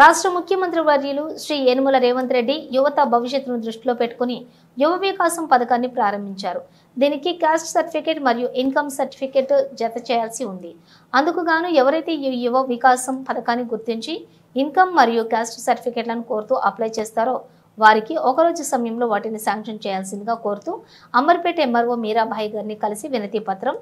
రాష్ట్ర ముఖ్యమంత్రి వర్యులు శ్రీ యనుమల రేవంత్ రెడ్డి యువత భవిష్యత్తును దృష్టిలో పెట్టుకుని యువ వికాసం పథకాన్ని ప్రారంభించారు. దీనికి కాస్ట్ సర్టిఫికేట్ మరియు ఇన్కమ్ సర్టిఫికేట్ జత చేయాల్సి ఉంది. అందుకు గాను ఎవరైతే ఈ యువ వికాసం పథకాన్ని గుర్తించి ఇన్కమ్ మరియు కాస్ట్ సర్టిఫికేట్లను కోరుతూ అప్లై చేస్తారో వారికి ఒకరోజు సమయంలో వాటిని శాంక్షన్ చేయాల్సిందిగా కోరుతూ అమర్పేట ఎంఆర్ఓ మీరాబాయి గారిని కలిసి వినతి పత్రం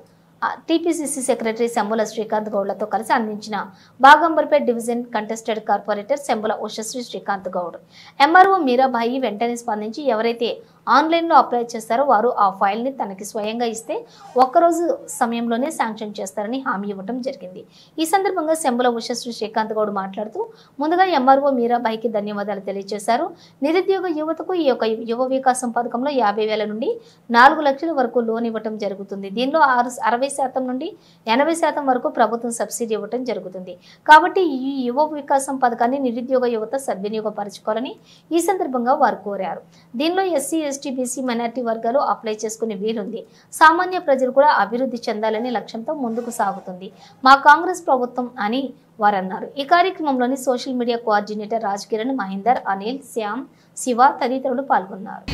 టీపీసీసీ సెక్రటరీ శంబుల శ్రీకాంత్ గౌడ్లతో కలిసి అందించిన Bagh Amberpet division contested corporator Shambula Ushasri Srikanth Goud MRO Meerabai వెంటనే స్పందించి ఎవరైతే ఆన్లైన్లో అప్లై చేస్తారో వారు ఆ ఫైల్ని తనకి స్వయంగా ఇస్తే ఒక్కరోజు సమయంలోనే శాంక్షన్ చేస్తారని హామీ ఇవ్వడం జరిగింది. ఈ సందర్భంగా శంబుల ఉషశ్రీ శ్రీకాంత్ గౌడ్ మాట్లాడుతూ ముందుగా ఎంఆర్ఓ మీరాబాయికి ధన్యవాదాలు తెలియజేశారు. నిరుద్యోగ యువతకు ఈ యొక్క యువ వికాసం పథకంలో 50,000 నుండి 4 లక్షల వరకు లోన్ ఇవ్వడం జరుగుతుంది. దీనిలో 60% నుండి 80% వరకు ప్రభుత్వం సబ్సిడీ ఇవ్వడం జరుగుతుంది. కాబట్టి ఈ యువ వికాసం పథకాన్ని నిరుద్యోగ యువత సద్వినియోగపరచుకోవాలని ఈ సందర్భంగా వారు కోరారు. దీనిలో ఎస్సీ ఎస్టీ బీసీ మైనార్టీ వర్గాలు అప్లై చేసుకునే వీలుంది. సామాన్య ప్రజలు కూడా అభివృద్ధి చెందాలనే లక్ష్యంతో ముందుకు సాగుతుంది మా కాంగ్రెస్ ప్రభుత్వం అని వారన్నారు. ఈ కార్యక్రమంలోని social media coordinator Raj Kiran, Mahender, Anil, Shyam, Shiva తదితరులు పాల్గొన్నారు.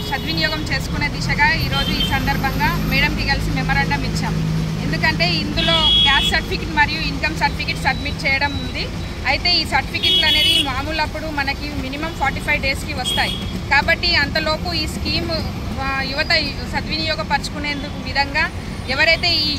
సద్వినియోగం చేసుకునే దిశగా ఈరోజు ఈ సందర్భంగా మేడంకి కలిసి మెమరాండం ఇచ్చాం. ఎందుకంటే ఇందులో క్యాస్ట్ సర్టిఫికేట్ మరియు ఇన్కమ్ సర్టిఫికేట్ సబ్మిట్ చేయడం ఉంది. అయితే ఈ సర్టిఫికెట్లు అనేది మామూలు అప్పుడు మనకి మినిమం 45 డేస్కి వస్తాయి. కాబట్టి అంతలోపు ఈ స్కీమ్ యువత సద్వినియోగపరచుకునేందుకు విధంగా ఎవరైతే ఈ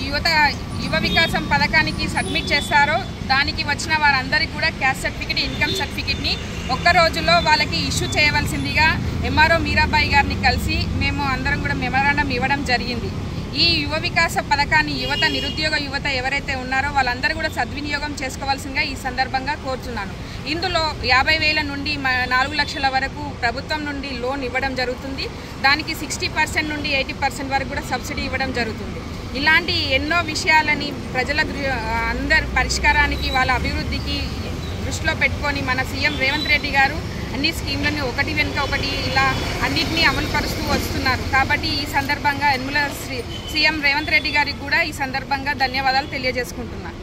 యువ వికాసం పథకానికి సబ్మిట్ చేస్తారో దానికి వచ్చిన వారందరికీ కూడా క్యాస్ట్ సర్టిఫికేట్, ఇన్కమ్ సర్టిఫికేట్ని ఒక్క రోజులో వాళ్ళకి ఇష్యూ చేయవలసిందిగా ఎంఆర్ఓ మీరాబాయి గారిని కలిసి మేము అందరం కూడా మెమరాండం ఇవ్వడం జరిగింది. ఈ యువ వికాస పథకాన్ని నిరుద్యోగ యువత ఎవరైతే ఉన్నారో వాళ్ళందరూ కూడా సద్వినియోగం చేసుకోవాల్సిందిగా ఈ సందర్భంగా కోరుతున్నాను. ఇందులో 50,000 నుండి 4 లక్షల వరకు ప్రభుత్వం నుండి లోన్ ఇవ్వడం జరుగుతుంది. దానికి 60% నుండి 80% వరకు కూడా సబ్సిడీ ఇవ్వడం జరుగుతుంది. ఇలాంటి ఎన్నో విషయాలని ప్రజల అందరి పరిష్కారానికి వాళ్ళ అభివృద్ధికి దృష్టిలో పెట్టుకొని మన సీఎం రేవంత్ రెడ్డి గారు అన్ని స్కీమ్లను ఒకటి వెనుక ఒకటి ఇలా అన్నింటినీ అమలుపరుస్తూ వస్తున్నారు. కాబట్టి ఈ సందర్భంగా సీఎం రేవంత్ రెడ్డి గారికి కూడా ఈ సందర్భంగా ధన్యవాదాలు తెలియజేసుకుంటున్నాను.